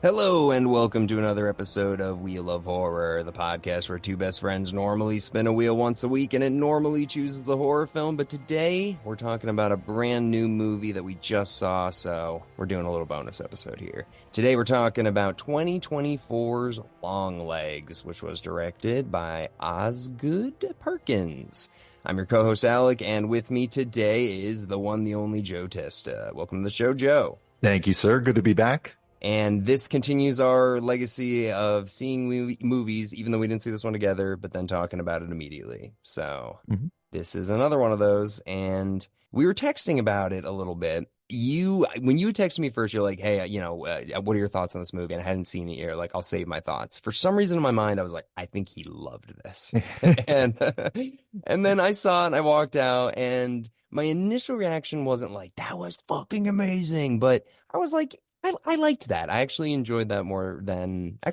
Hello and welcome to another episode of Wheel of Horror, the podcast where two best friends normally spin a wheel once a week and it normally chooses the horror film, but today we're talking about a brand new movie that we just saw, so we're doing a little bonus episode here. Today we're talking about 2024's Longlegs, which was directed by Osgood Perkins. I'm your co-host Alec, and with me today is the one, the only Joe Testa. Welcome to the show, Joe. Thank you, sir. Good to be back. And this continues our legacy of seeing movies, even though we didn't see this one together, but then talking about it immediately. So This is another one of those. And we were texting about it a little bit. When you texted me first, you're like, hey, what are your thoughts on this movie? And I hadn't seen it yet. Like, I'll save my thoughts. For some reason in my mind, I was like, I think he loved this. and then I saw it and I walked out, and my initial reaction wasn't like, that was fucking amazing. But I was like, I liked that. I actually enjoyed that not more than I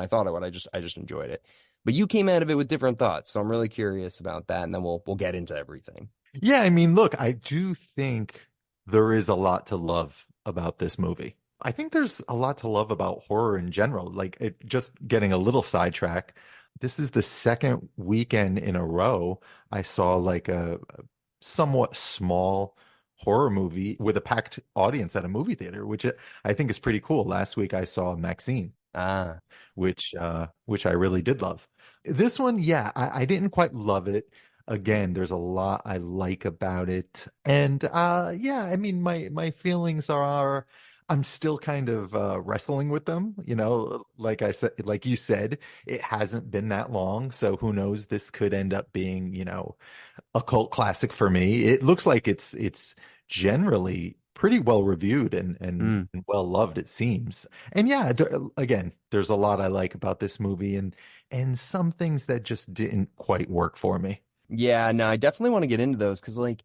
thought I would. I just enjoyed it. But you came out of it with different thoughts, so I'm really curious about that, and then we'll get into everything. Yeah, I mean, look, I do think there is a lot to love about this movie. I think there's a lot to love about horror in general. Just getting a little sidetrack. This is the second weekend in a row I saw like a somewhat small horror movie with a packed audience at a movie theater, which I think is pretty cool. Last week I saw Maxine, which I really did love. This one, yeah, I didn't quite love it. Again, there's a lot I like about it, and yeah, I mean, my feelings are, I'm still kind of wrestling with them. You know, like I said, like you said, it hasn't been that long, so who knows? This could end up being, a cult classic for me. It looks like it's generally pretty well reviewed and well loved, it seems. And yeah, again, there's a lot I like about this movie, and some things that just didn't quite work for me. Yeah, no, I definitely want to get into those because, like,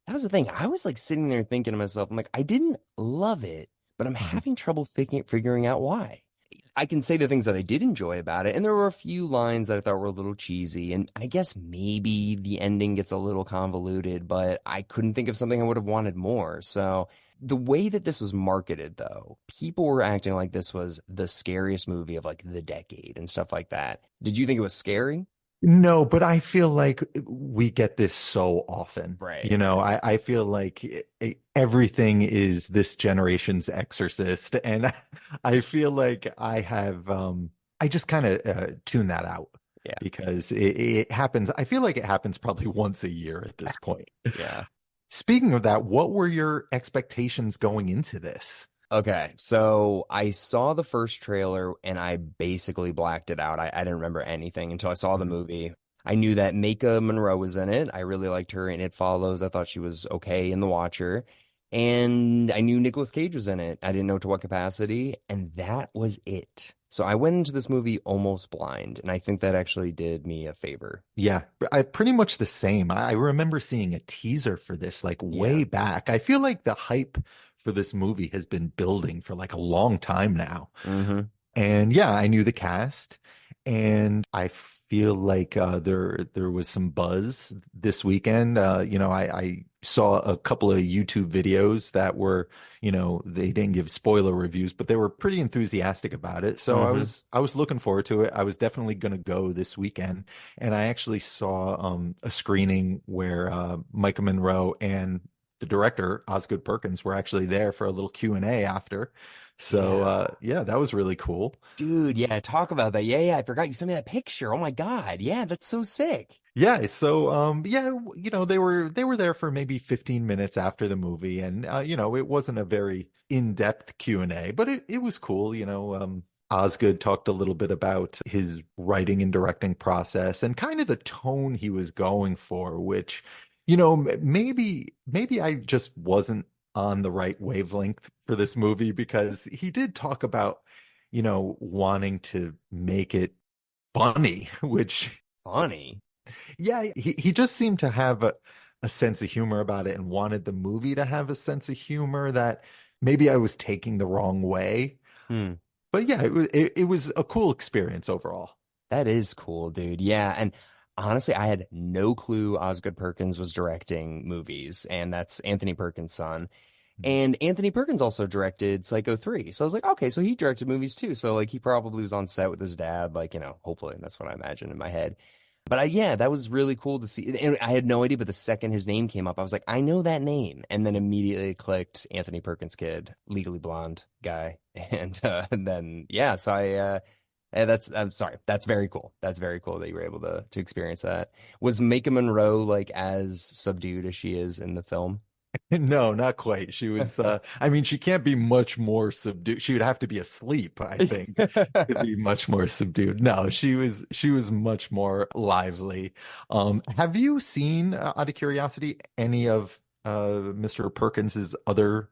that was the thing. I was like sitting there thinking to myself, I'm like, I didn't love it, but I'm having trouble figuring out why. I can say the things that I did enjoy about it, and there were a few lines that I thought were a little cheesy, and I guess maybe the ending gets a little convoluted, but I couldn't think of something I would have wanted more. So the way that this was marketed, though, people were acting like this was the scariest movie of like the decade and stuff like that. Did you think it was scary? No, but I feel like we get this so often. Right. I feel like everything is this generation's Exorcist, and I feel like I just kind of tune that out. Yeah. Because it happens. I feel like it happens probably once a year at this point. Yeah. Speaking of that, what were your expectations going into this? Okay, so I saw the first trailer and I basically blacked it out. I didn't remember anything until I saw the movie. I knew that Maika Monroe was in it. I really liked her in It Follows. I thought she was okay in The Watcher. And I knew Nicolas Cage was in it. I didn't know to what capacity, and that was it. So I went into this movie almost blind, and I think that actually did me a favor. Yeah, I pretty much the same. I remember seeing a teaser for this like way back. I feel like the hype for this movie has been building for like a long time now. And yeah, I knew the cast, and I feel like there was some buzz this weekend. I saw a couple of YouTube videos that were, they didn't give spoiler reviews, but they were pretty enthusiastic about it. So I was looking forward to it. I was definitely going to go this weekend, and I actually saw a screening where Maika Monroe and the director Osgood Perkins were actually there for a little Q&A after. So yeah, that was really cool. Dude, yeah, talk about that. Yeah, I forgot you sent me that picture. Oh my God. Yeah, that's so sick. Yeah, so yeah, they were there for maybe 15 minutes after the movie, and it wasn't a very in-depth Q&A, but it was cool. Osgood talked a little bit about his writing and directing process and kind of the tone he was going for, which, maybe I just wasn't on the right wavelength for this movie, because he did talk about, wanting to make it funny, which funny. Yeah, he just seemed to have a sense of humor about it and wanted the movie to have a sense of humor that maybe I was taking the wrong way. But yeah, it was a cool experience overall. That is cool, dude. Yeah, and honestly, I had no clue Osgood Perkins was directing movies, and that's Anthony Perkins' son. And Anthony Perkins also directed Psycho 3. So I was like, okay, so he directed movies too. So like he probably was on set with his dad, like, hopefully that's what I imagine in my head. But yeah, that was really cool to see. And I had no idea, but the second his name came up, I was like, I know that name. And then immediately it clicked Anthony Perkins kid, Legally Blonde guy. And then, yeah, so I'm sorry, that's very cool. That's very cool that you were able to experience that. Was Maika Monroe like as subdued as she is in the film? No, not quite. She was, I mean, she can't be much more subdued. She would have to be asleep, I think, to be much more subdued. No, she was much more lively. Have you seen, out of curiosity, any of Mr. Perkins's other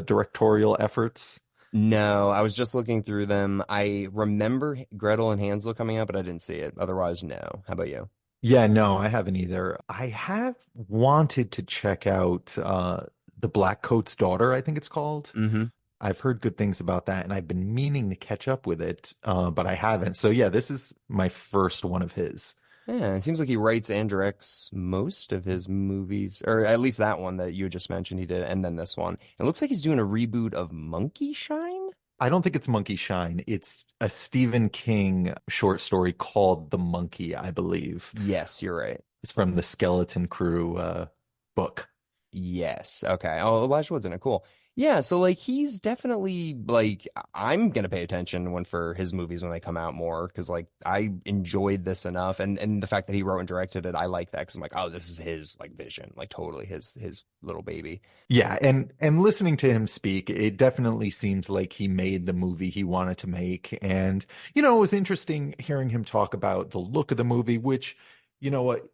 directorial efforts? No, I was just looking through them. I remember Gretel and Hansel coming out, but I didn't see it. Otherwise, no. How about you? Yeah, no, I haven't either. I have wanted to check out The Black Coat's Daughter, I think it's called. Hmm. I've heard good things about that, and I've been meaning to catch up with it, but I haven't. So yeah, this is my first one of his. Yeah, it seems like he writes and directs most of his movies, or at least that one that you just mentioned he did, and then this one. It looks like he's doing a reboot of Monkey Shine? I don't think it's Monkey Shine. It's a Stephen King short story called The Monkey, I believe. Yes, you're right. It's from the Skeleton Crew book. Yes. Okay. Oh, Elijah Wood's in it. Cool. Yeah. So like he's definitely like I'm gonna pay attention when for his movies when they come out more because like I enjoyed this enough and the fact that he wrote and directed it I like that because I'm like oh this is his like vision like totally his little baby. Yeah, and listening to him speak, it definitely seemed like he made the movie he wanted to make. And it was interesting hearing him talk about the look of the movie, which,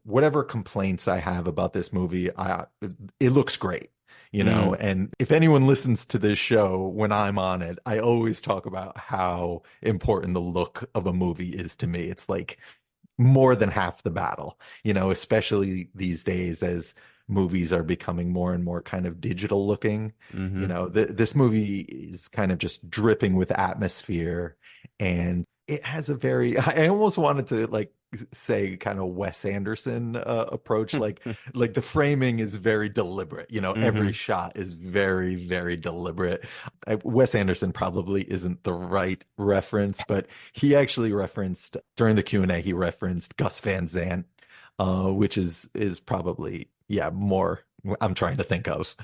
whatever complaints I have about this movie, it looks great. Mm, And if anyone listens to this show when I'm on it, I always talk about how important the look of a movie is to me. It's like more than half the battle, especially these days as movies are becoming more and more kind of digital looking. mm-hmm. This movie is kind of just dripping with atmosphere, and it has a very, I almost wanted to like say kind of Wes Anderson approach, like the framing is very deliberate. Every Mm-hmm. shot is very, very deliberate. Wes Anderson probably isn't the right reference, but he actually referenced during the Q&A, he referenced Gus Van Sant, which is probably, yeah, more I'm trying to think of.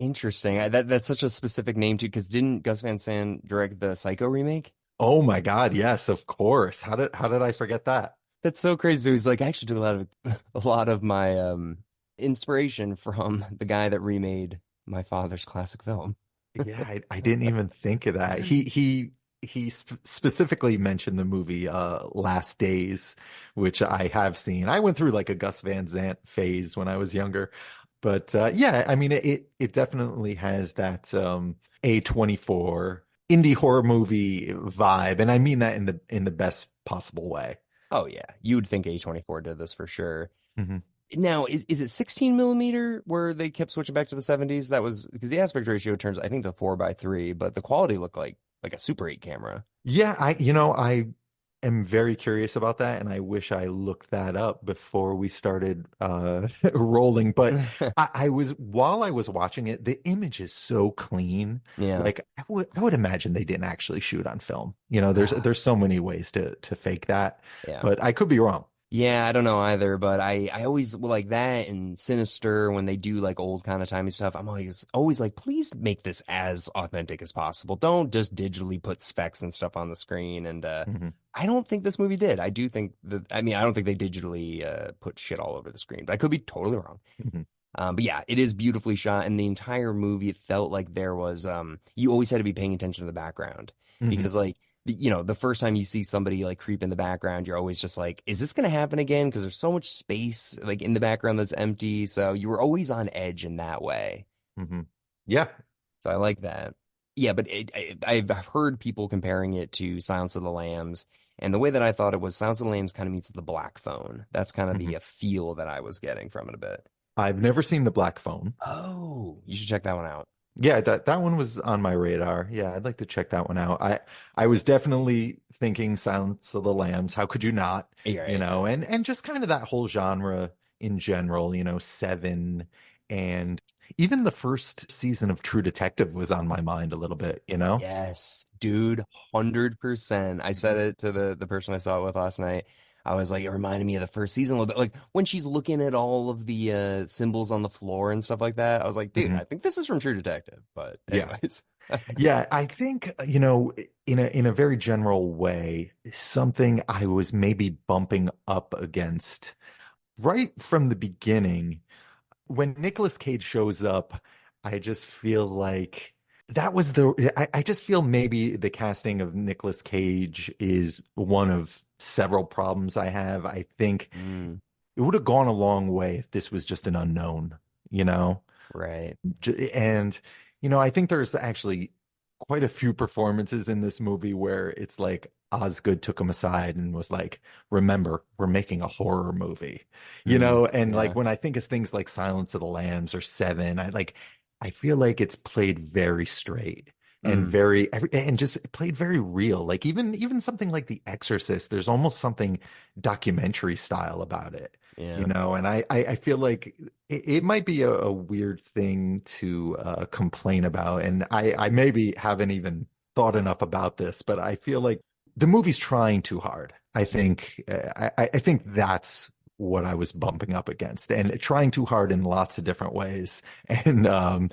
Interesting. That's such a specific name too because didn't Gus Van Sant direct the Psycho remake? Oh my God, yes, of course. How did I forget that? That's so crazy. So he's like, I actually took a lot of a lot of my inspiration from the guy that remade my father's classic film. Yeah, I didn't even think of that. He specifically mentioned the movie Last Days, which I have seen. I went through like a Gus Van Sant phase when I was younger. But yeah, I mean it definitely has that A24 indie horror movie vibe, and I mean that in the best possible way. Oh yeah, you would think A24 did this for sure. Mhm. Now, is it 16 millimeter where they kept switching back to the 70s? That was because the aspect ratio turns, I think, to 4:3, but the quality looked like a Super 8 camera. Yeah, I am very curious about that, and I wish I looked that up before we started rolling. But while I was watching it, the image is so clean. Yeah. Like I would imagine they didn't actually shoot on film. There's so many ways to fake that, Yeah. but I could be wrong. Yeah, I don't know either, but I always like that and Sinister when they do like old kind of timey stuff. I'm always like, please make this as authentic as possible. Don't just digitally put specs and stuff on the screen. And Mhm, I don't think this movie did. I do think that I mean I don't think they digitally put shit all over the screen, but I could be totally wrong. mhm, But yeah, it is beautifully shot, and the entire movie it felt like there was you always had to be paying attention to the background mhm. because like the first time you see somebody like creep in the background, you're always just like, is this gonna happen again? Because there's so much space like in the background that's empty, so you were always on edge in that way. Mhm. Yeah. So I like that. Yeah, but I've heard people comparing it to Silence of the Lambs, and the way that I thought it was Silence of the Lambs kind of meets the Black Phone. That's kind of Mhm. the feel that I was getting from it a bit. I've never seen The Black Phone. Oh, you should check that one out. Yeah, that one was on my radar. Yeah, I'd like to check that one out. I was definitely thinking Silence of the Lambs. How could you not? You're right. And just kind of that whole genre in general, Seven and Even the first season of True Detective was on my mind a little bit, you know? Yes, dude, 100%. I said it to the person I saw it with last night. I was like, it reminded me of the first season a little bit. Like when she's looking at all of the symbols on the floor and stuff like that. I was like, dude, Hmm. I think this is from True Detective. But Yeah. anyways. Yeah, I think, in a very general way, something I was maybe bumping up against right from the beginning when Nicolas Cage shows up, I just feel like I just feel maybe the casting of Nicolas Cage is one of several problems I have. I think Mm, it would have gone a long way if this was just an unknown, you know? right. And, I think there's actually quite a few performances in this movie where it's like Osgood took him aside and was like, remember, we're making a horror movie, and like Yeah. when I think of things like Silence of the Lambs or Seven, I feel like it's played very straight and Mm, and just played very real. Like even something like The Exorcist, there's almost something documentary style about it, yeah. and I feel like it might be a weird thing to complain about, and I maybe haven't even thought enough about this, but I feel like the movie's trying too hard. I think that's what I was bumping up against, and trying too hard in lots of different ways. And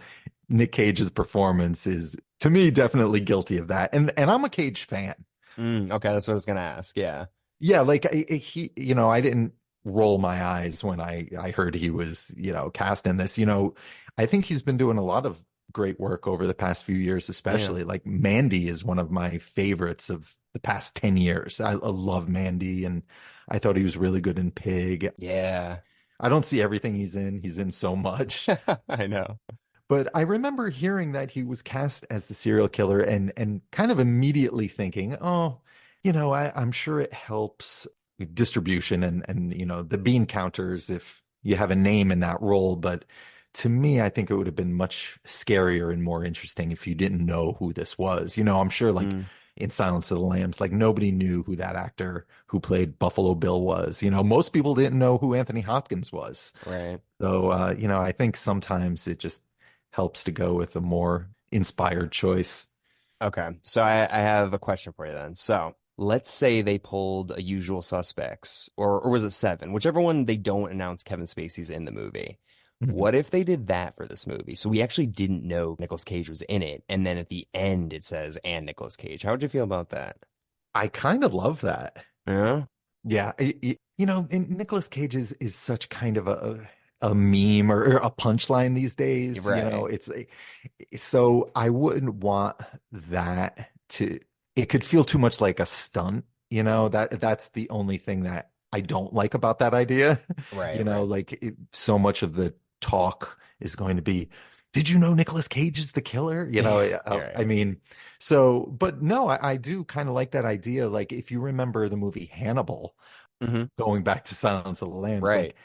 Nick Cage's performance is, to me, definitely guilty of that. And I'm a Cage fan. Okay, that's what I was gonna ask. Yeah. Yeah, like I didn't roll my eyes when I heard he was, cast in this. I think he's been doing a lot of great work over the past few years, Yeah. especially like Mandy is one of my favorites of the past 10 years. I love Mandy, and I thought he was really good in Pig. Yeah. I don't see everything he's in. He's in so much. I know. But I remember hearing that he was cast as the serial killer and kind of immediately thinking, oh, I'm sure it helps distribution and the bean counters if you have a name in that role. But to me, I think it would have been much scarier and more interesting if you didn't know who this was. I'm sure like Mm, in Silence of the Lambs, like nobody knew who that actor who played Buffalo Bill was. Most people didn't know who Anthony Hopkins was. right. So, I think sometimes it just helps to go with a more inspired choice. Okay. So I have a question for you then. So let's say they pulled a Usual Suspects, or was it Seven? Whichever one they don't announce Kevin Spacey's in the movie. Mhm. What if they did that for this movie? So we actually didn't know Nicolas Cage was in it, and then at the end it says and Nicolas Cage. How would you feel about that? I kind of love that. Yeah. Yeah, and Nicolas Cage is such kind of a meme or a punchline these days. Right. It's so I wouldn't want that to. It could feel too much like a stunt. That's the only thing that I don't like about that idea. Right, right. Like so much of the talk is going to be, did you know Nicolas Cage is the killer? Yeah, you're I right. mean, but no, I do kind of like that idea. Like if you remember the movie Hannibal, Hmm. going back to Silence of the Lambs, Right. like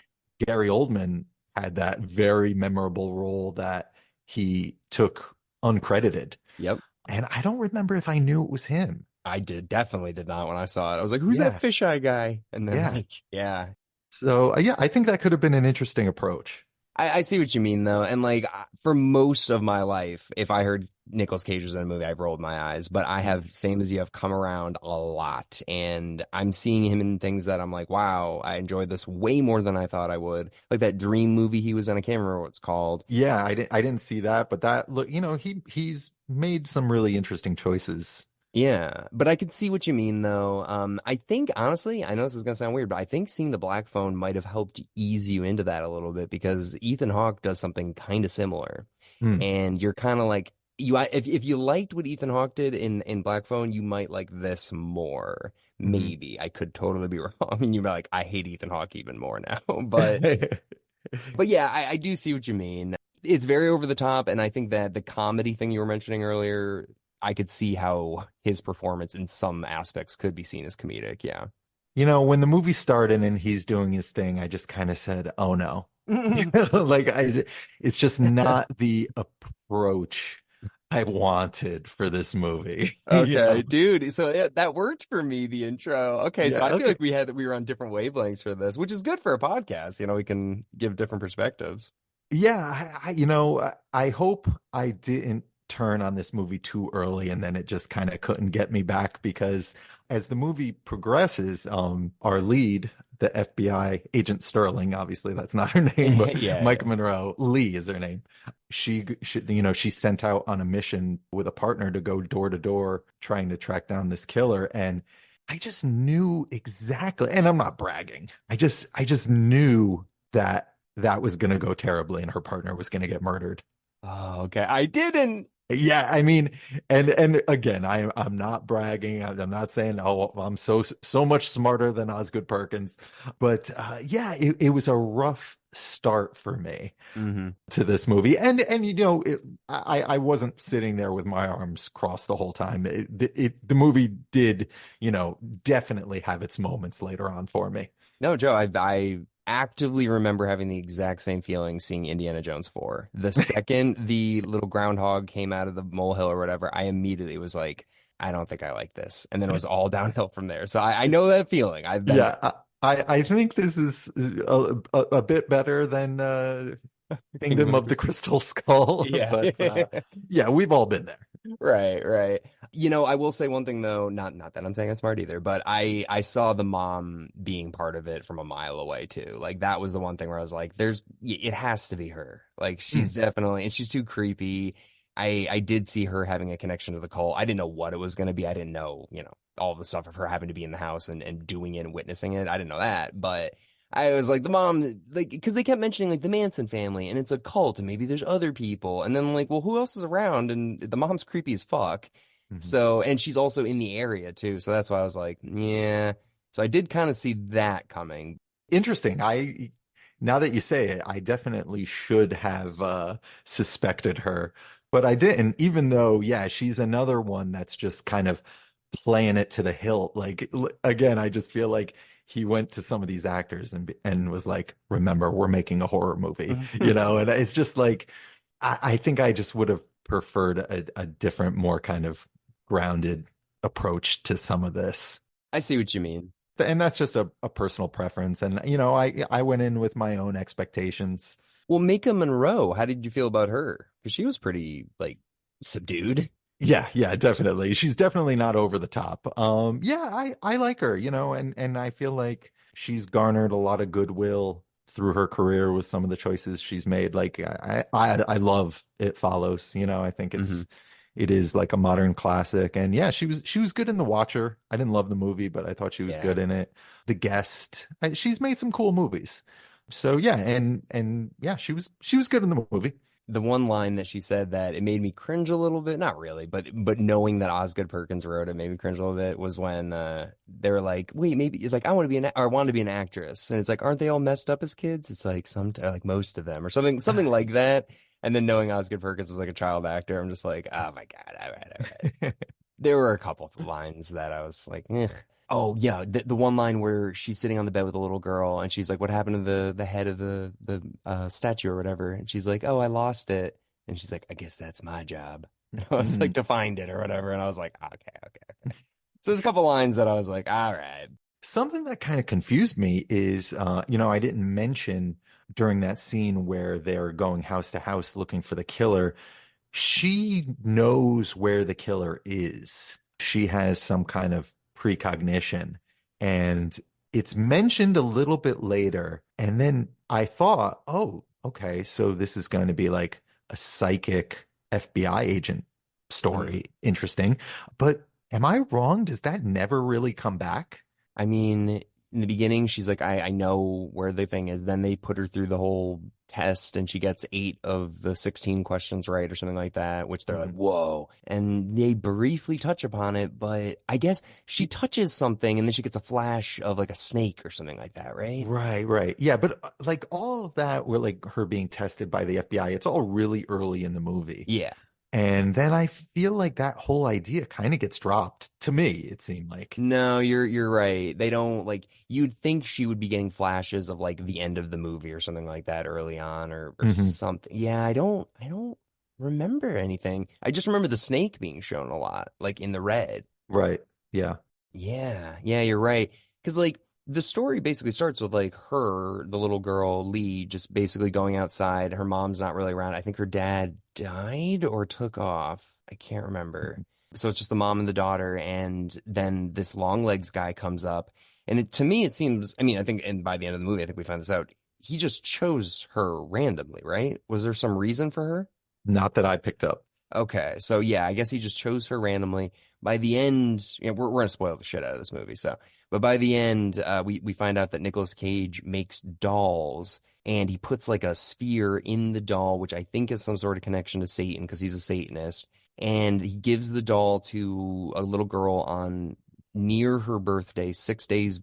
Gary Oldman had that very memorable role that he took uncredited. Yep. And I don't remember if I knew it was him. I definitely did not when I saw it. I was like, who's that Yeah, fisheye guy? And then yeah. like, yeah. So yeah, I think that could have been an interesting approach. I see what you mean though, and like for most of my life, if I heard Nicolas Cage was in a movie, I've rolled my eyes. But I have, same as you, have come around a lot, and I'm seeing him in things that I'm like, wow, I enjoyed this way more than I thought I would. Like that Dream movie he was in, I can't remember what it's called. Yeah, I didn't see that, but that look, he's made some really interesting choices. Yeah, but I could see what you mean though. I think honestly, I know this is gonna sound weird, but I think seeing the Black Phone might have helped ease you into that a little bit because Ethan Hawke does something kind of similar, Hmm. and you're kind of like if you liked what Ethan Hawke did in Black Phone, you might like this more. Hmm. Maybe I could totally be wrong. I mean, you'd be like, I hate Ethan Hawke even more now, but yeah, I do see what you mean. It's very over the top, and I think that the comedy thing you were mentioning earlier, I could see how his performance in some aspects could be seen as comedic. Yeah. When the movie started and he's doing his thing, I just kind of said, "Oh no." Like it's just not the approach I wanted for this movie, Okay, dude. So yeah, that worked for me, the intro. Okay, so Yeah, I feel okay. like we were on different wavelengths for this, which is good for a podcast. We can give different perspectives. Yeah, I hope I didn't turn on this movie too early and then it just kind of couldn't get me back because as the movie progresses, our lead, the FBI agent Sterling, obviously that's not her name, but Yeah, Mike yeah. Monroe, Lee is her name. She's sent out on a mission with a partner to go door to door trying to track down this killer. And I just knew exactly, and I'm not bragging. I just knew that was going to go terribly and her partner was going to get murdered. Oh, okay. I didn't. Yeah, I mean, and again, I'm not bragging. I'm not saying, oh, I'm so much smarter than Osgood Perkins, but yeah, it was a rough start for me Hmm. to this movie, and I wasn't sitting there with my arms crossed the whole time. The movie did, definitely have its moments later on for me. No, Joe, I actively remember having the exact same feeling seeing Indiana Jones 4. The second the little groundhog came out of the molehill or whatever, I immediately was like, I don't think I like this. And then it was all downhill from there. So I know that feeling. I've been there. Yeah, I think this is a bit better than Kingdom Kingdom of the of the Crystal. Crystal Skull, Yeah. but yeah, we've all been there. Right, right. I will say one thing though, not that I'm saying I'm smart either, but I saw the mom being part of it from a mile away too. Like that was the one thing where I was like, it has to be her. Like she's Mm. definitely, and she's too creepy. I did see her having a connection to the cult. I didn't know what it was going to be. I didn't know, all the stuff of her having to be in the house and doing it and witnessing it. I didn't know that, but I was like the mom, like because they kept mentioning like the Manson family and it's a cult and maybe there's other people and then I'm like, well, who else is around? And the mom's creepy as fuck. Mhm. So and she's also in the area too, so that's why I was like, yeah. So I did kind of see that coming. Interesting. Now that you say it, I definitely should have suspected her, but I didn't, even though, yeah, she's another one that's just kind of playing it to the hilt. Like again, I just feel like he went to some of these actors and was like, remember, we're making a horror movie, and it's just like I think I just would have preferred a different, more kind of grounded approach to some of this. I see what you mean. And that's just a personal preference. And I went in with my own expectations. Well, Maika Monroe, how did you feel about her? Because she was pretty like subdued. Yeah, yeah, definitely. She's definitely not over the top. Yeah, I like her, and I feel like she's garnered a lot of goodwill through her career with some of the choices she's made. Like I love It Follows, I think Hmm. it is like a modern classic. And yeah, she was good in The Watcher. I didn't love the movie, but I thought she was Yeah. good in it. The Guest. She's made some cool movies. So yeah, and yeah, she was good in the movie. The one line that she said that it made me cringe a little bit, not really, but knowing that Osgood Perkins wrote it made me cringe a little bit was when they were like, wait, maybe it's like I want to be an actress, and it's like, aren't they all messed up as kids? It's like or like most of them or something like that. And then knowing Osgood Perkins was like a child actor, I'm just like, oh my God, all right, all right. There were a couple of lines that I was like, eh. Oh yeah, the one line where she's sitting on the bed with a little girl and she's like, "What happened to the head of the statue or whatever?" And she's like, "Oh, I lost it." And she's like, "I guess that's my job." And I was like, Mhm. "To find it or whatever." And I was like, "Okay, okay." So there's a couple lines that I was like, "All right." Something that kind of confused me is, I didn't mention during that scene where they're going house to house looking for the killer, she knows where the killer is. She has some kind of precognition. And it's mentioned a little bit later. And then I thought, oh, okay, so this is going to be like a psychic FBI agent Mhm. story. Interesting. But am I wrong? Does that never really come back? I mean, in the beginning, she's like, I know where the thing is. Then they put her through the whole test and she gets 8 of the 16 questions right or something like that, which they're like, Mhm. whoa. And they briefly touch upon it, but I guess she touches something and then she gets a flash of like a snake or something like that, right? Right, right. Yeah, but like all of that were like her being tested by the FBI. It's all really early in the movie. Yeah. And then I feel like that whole idea kind of gets dropped to me, it seemed like. No, you're right. They don't like you'd think she would be getting flashes of like the end of the movie or something like that early on or Hmm. something. Yeah, I don't remember anything. I just remember the snake being shown a lot, like in the red. Right. Yeah. Yeah, yeah, you're right. Because like the story basically starts with like her, the little girl, Lee, just basically going outside. Her mom's not really around. I think her dad died or took off. I can't remember. So it's just the mom and the daughter, and then this long legs guy comes up. And to me, it seems, I mean, I think, and by the end of the movie, I think we find this out. He just chose her randomly, right? Was there some reason for her? Not that I picked up. Okay, so yeah, I guess he just chose her randomly. By the end, we're gonna spoil the shit out of this movie, so but by the end, we find out that Nicolas Cage makes dolls, and he puts like a sphere in the doll, which I think is some sort of connection to Satan because he's a Satanist, and he gives the doll to a little girl on near her birthday, 6 days,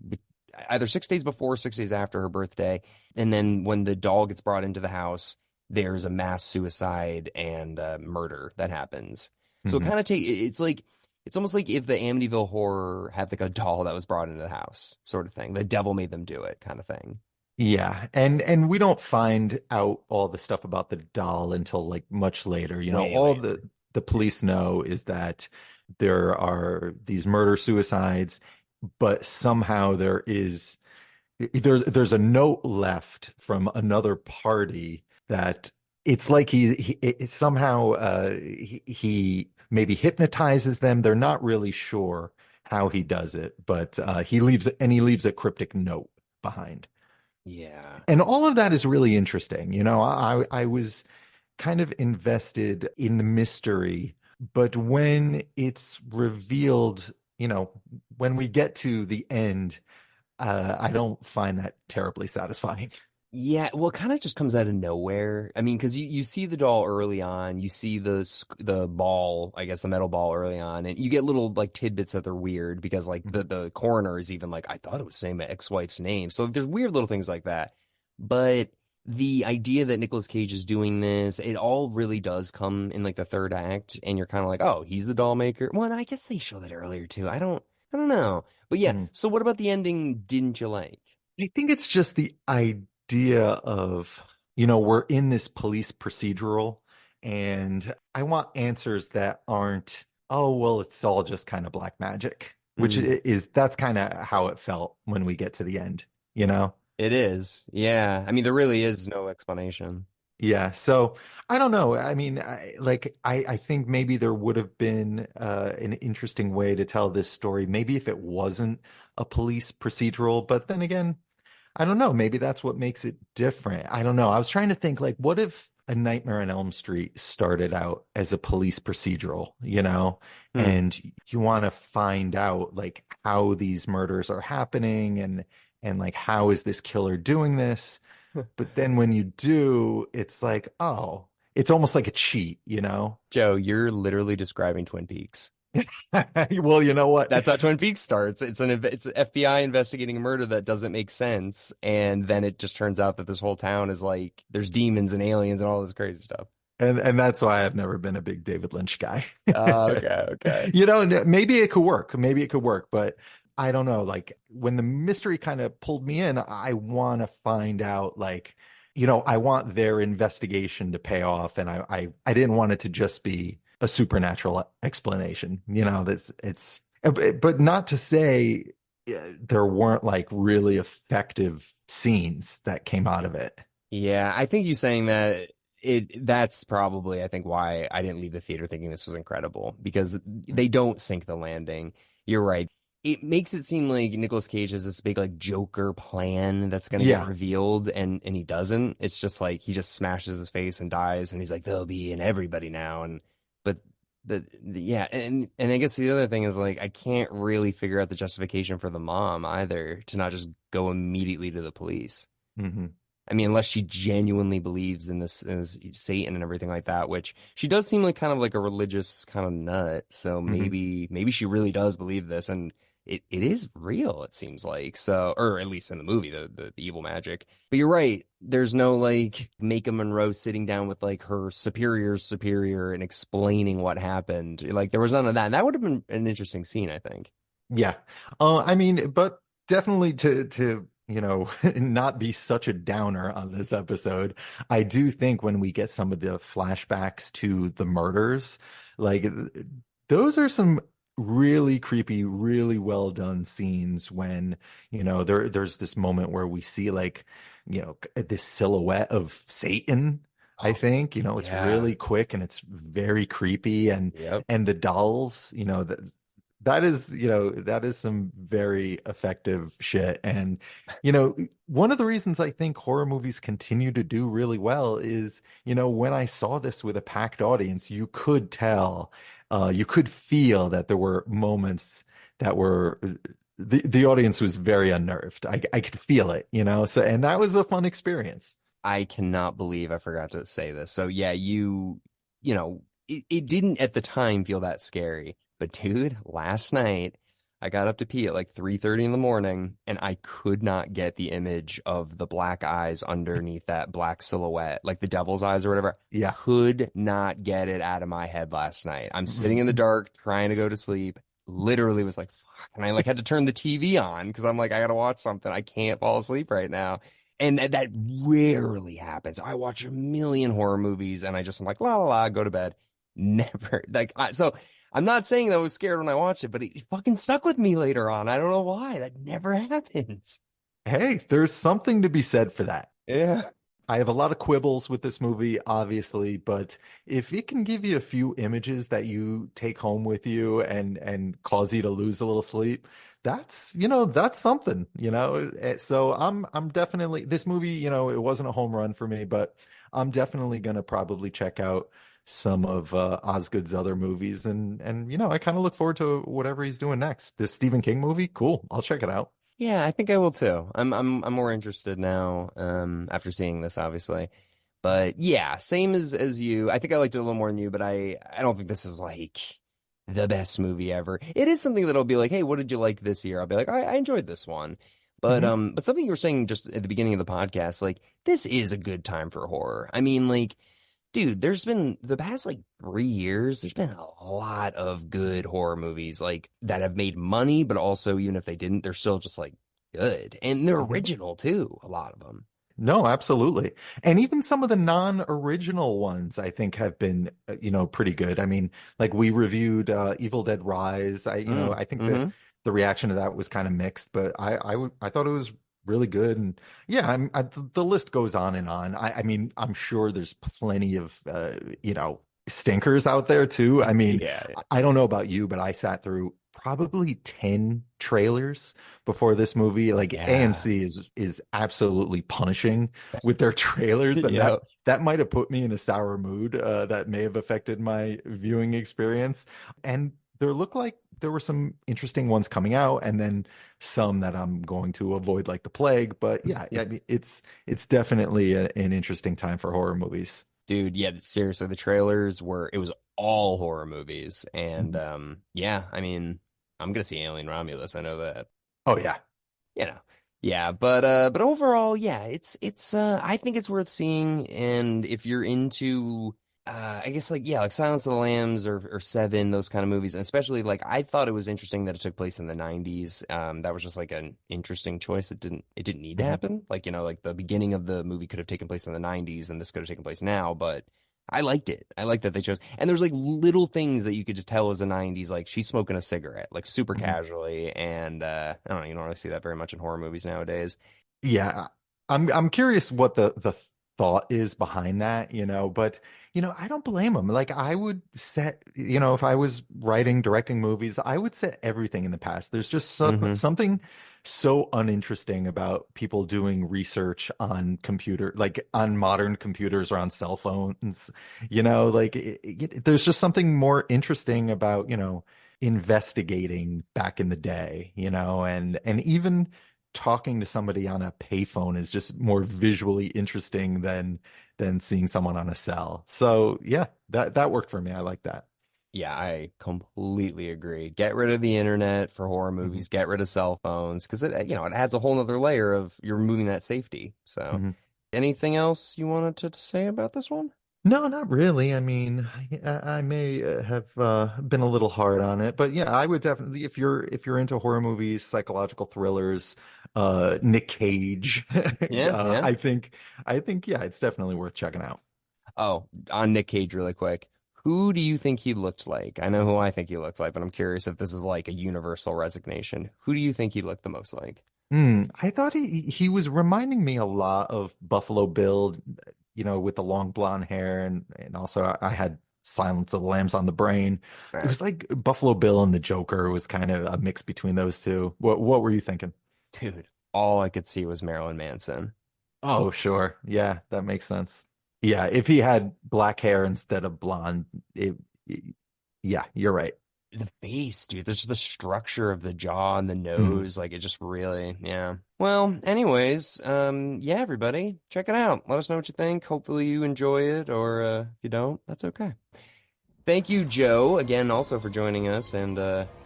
either 6 days before, 6 days after her birthday, and then when the doll gets brought into the house there's a mass suicide and murder that happens. So it Hmm. kind of it's like it's almost like if the Amityville Horror had like a doll that was brought into the house, sort of thing. The devil made them do it, kind of thing. Yeah, and we don't find out all the stuff about the doll until like much later. Way All later. the police know is that there are these murder suicides, but somehow there's a note left from another party that it's like somehow he maybe hypnotizes them. They're not really sure how he does it, but he leaves a cryptic note behind. Yeah. And all of that is really interesting. I was kind of invested in the mystery, but when it's revealed, when we get to the end, I don't find that terribly satisfying. Yeah, well, it kind of just comes out of nowhere. I mean, because you see the doll early on, you see the ball, I guess the metal ball early on, and you get little like tidbits that are weird because like the coroner is even like, I thought it was saying my ex-wife's name. So there's weird little things like that. But the idea that Nicolas Cage is doing this, it all really does come in like the third act, and you're kind of like, oh, he's the doll maker. Well, and I guess they show that earlier too. I don't know. But yeah, Mm. so what about the ending didn't you like? I think it's just the idea of, we're in this police procedural, and I want answers that aren't, oh, well, it's all just kind of black magic, which that's kind of how it felt when we get to the end, you know? It is. Yeah. I mean, there really is no explanation. Yeah, so I don't know. I mean, I think maybe there would have been an interesting way to tell this story, maybe if it wasn't a police procedural, but then again, I don't know. Maybe that's what makes it different. I don't know. I was trying to think like, what if A Nightmare on Elm Street started out as a police procedural, Hmm. and you want to find out like how these murders are happening and like how is this killer doing this? But then when you do, it's like, oh, it's almost like a cheat. Joe, you're literally describing Twin Peaks. Well, you know what? That's how Twin Peaks starts. It's an FBI investigating a murder that doesn't make sense, and then it just turns out that this whole town is like there's demons and aliens and all this crazy stuff. And that's why I've never been a big David Lynch guy. Okay, okay. Maybe it could work. Maybe it could work, but I don't know. Like when the mystery kind of pulled me in, I want to find out like, I want their investigation to pay off. And I didn't want it to just be a supernatural explanation. That's but not to say there weren't like really effective scenes that came out of it. Yeah, I think you saying that that's probably I think why I didn't leave the theater thinking this was incredible because they don't sink the landing. You're right. It makes it seem like Nicolas Cage has this big like Joker plan that's gonna get Yeah. revealed and he doesn't. It's just like he just smashes his face and dies and he's like they'll be in everybody now and but yeah and I guess the other thing is like I can't really figure out the justification for the mom either to not just go immediately to the police. Hmm. I mean, unless she genuinely believes in this Satan and everything like that, which she does seem like kind of like a religious kind of nut. So Hmm. maybe she really does believe this, and it is real. It seems like so, or at least in the movie, the evil magic. But you're right. There's no like Maika Monroe sitting down with like her superior's superior and explaining what happened. Like there was none of that. And that would have been an interesting scene, I think. Yeah. I mean, but definitely to not be such a downer on this episode. I do think when we get some of the flashbacks to the murders, like those are some really creepy, really well done scenes when, there's this moment where we see like, this silhouette of Satan, I Oh, think, it's yeah. really quick and it's very creepy Yep. and the dolls, that is some very effective shit. And, one of the reasons I think horror movies continue to do really well is, when I saw this with a packed audience, you could tell, you could feel that there were moments that were the audience was very unnerved. I could feel it, so and that was a fun experience. I cannot believe I forgot to say this. So yeah, it didn't at the time feel that scary. But dude, last night I got up to pee at like 3:30 in the morning and I could not get the image of the black eyes underneath that black silhouette, like the devil's eyes or whatever. Yeah. Could not get it out of my head last night. I'm sitting in the dark trying to go to sleep. Literally was like, fuck. And I like had to turn the TV on because I'm like, I gotta watch something. I can't fall asleep right now. And that rarely happens. I watch a million horror movies and I just am like, la la la, go to bed. Never so I'm not saying that I was scared when I watched it, but it fucking stuck with me later on. I don't know why. That never happens. Hey, there's something to be said for that. Yeah. I have a lot of quibbles with this movie, obviously, but if it can give you a few images that you take home with you and cause you to lose a little sleep, that's something, So I'm definitely this movie, it wasn't a home run for me, but I'm definitely gonna probably check out some of Osgood's other movies and I kind of look forward to whatever he's doing next. This Stephen King movie, cool. I'll check it out. Yeah, I think I will too. I'm more interested now, after seeing this, obviously. But yeah, same as you. I think I liked it a little more than you, but I don't think this is like the best movie ever. It is something that'll be like, hey, what did you like this year? I'll be like, I enjoyed this one. Mhm. But something you were saying just at the beginning of the podcast, like this is a good time for horror. I mean, like, dude, there's been the past like 3 years, there's been a lot of good horror movies like that have made money, but also even if they didn't, they're still just like good. And they're Mhm. original too, a lot of them. No, absolutely. And even some of the non-original ones I think have been, pretty good. I mean, like we reviewed Evil Dead Rise. I think that Mm-hmm. the reaction to that was kind of mixed, but I thought it was really good. And yeah, the list goes on and on. I mean, I'm sure there's plenty of stinkers out there too. I mean, Yeah. I don't know about you, but I sat through probably 10 trailers before this movie. Like Yeah. AMC is absolutely punishing with their trailers, and that Yep. that might have put me in a sour mood. That may have affected my viewing experience. And there looked like there were some interesting ones coming out, and then some that I'm going to avoid like the plague. But yeah, I mean, it's definitely an interesting time for horror movies. Dude, yeah, seriously, the trailers were it was all horror movies. And Mhm. yeah, I mean, I'm gonna see Alien Romulus, I know that. Oh yeah. You know. Yeah, but overall, yeah, it's I think it's worth seeing. And if you're into I guess like yeah, like Silence of the Lambs or Seven, those kind of movies, and especially like I thought it was interesting that it took place in the 90s. That was just like an interesting choice. It didn't need to Mhm. happen. Like, like the beginning of the movie could have taken place in the 90s and this could have taken place now, but I liked it. I liked that they chose. And there's like little things that you could just tell as a 90s, like she's smoking a cigarette, like super Mhm. casually. And I don't know, you don't really see that very much in horror movies nowadays. Yeah, I'm curious what the thought is behind that, but I don't blame them. Like I would set, if I was writing, directing movies, I would set everything in the past. There's just Hmm. something so uninteresting about people doing research on like on modern computers or on cell phones, like there's just something more interesting about, investigating back in the day, and even talking to somebody on a payphone is just more visually interesting than seeing someone on a cell. So yeah, that worked for me. I like that. Yeah, I completely agree. Get rid of the internet for horror Hmm. movies, get rid of cell phones, because it adds a whole nother layer of you're removing that safety. So, Hmm. anything else you wanted to say about this one? No, not really. I mean, I may have been a little hard on it, but yeah, I would definitely if you're into horror movies, psychological thrillers, Nick Cage, Yeah, yeah. I think yeah, it's definitely worth checking out. Oh, on Nick Cage really quick. Who do you think he looked like? I know who I think he looked like, but I'm curious if this is like a universal resignation. Who do you think he looked the most like? I thought he was reminding me a lot of Buffalo Bill, with the long blonde hair, and also I had Silence of the Lambs on the brain. It Eh, was like Buffalo Bill and the Joker was kind of a mix between those two. What were you thinking? dude, all I could see was Marilyn Manson. Oh, sure. Yeah, that makes sense. Yeah, if he had black hair instead of blonde, yeah, you're right. The face, dude, there's the structure of the jaw and the Mhm. nose, like it just really, yeah. Well, anyways, yeah, everybody, check it out. Let us know what you think. Hopefully you enjoy it, or if you don't, that's okay. Thank you, Joe, again, also for joining us, and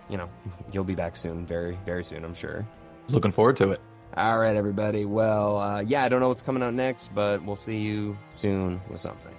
you know, you'll be back soon, very, very soon, I'm sure. Looking forward to it. All right, everybody. Well, yeah, I don't know what's coming out next, but we'll see you soon with something.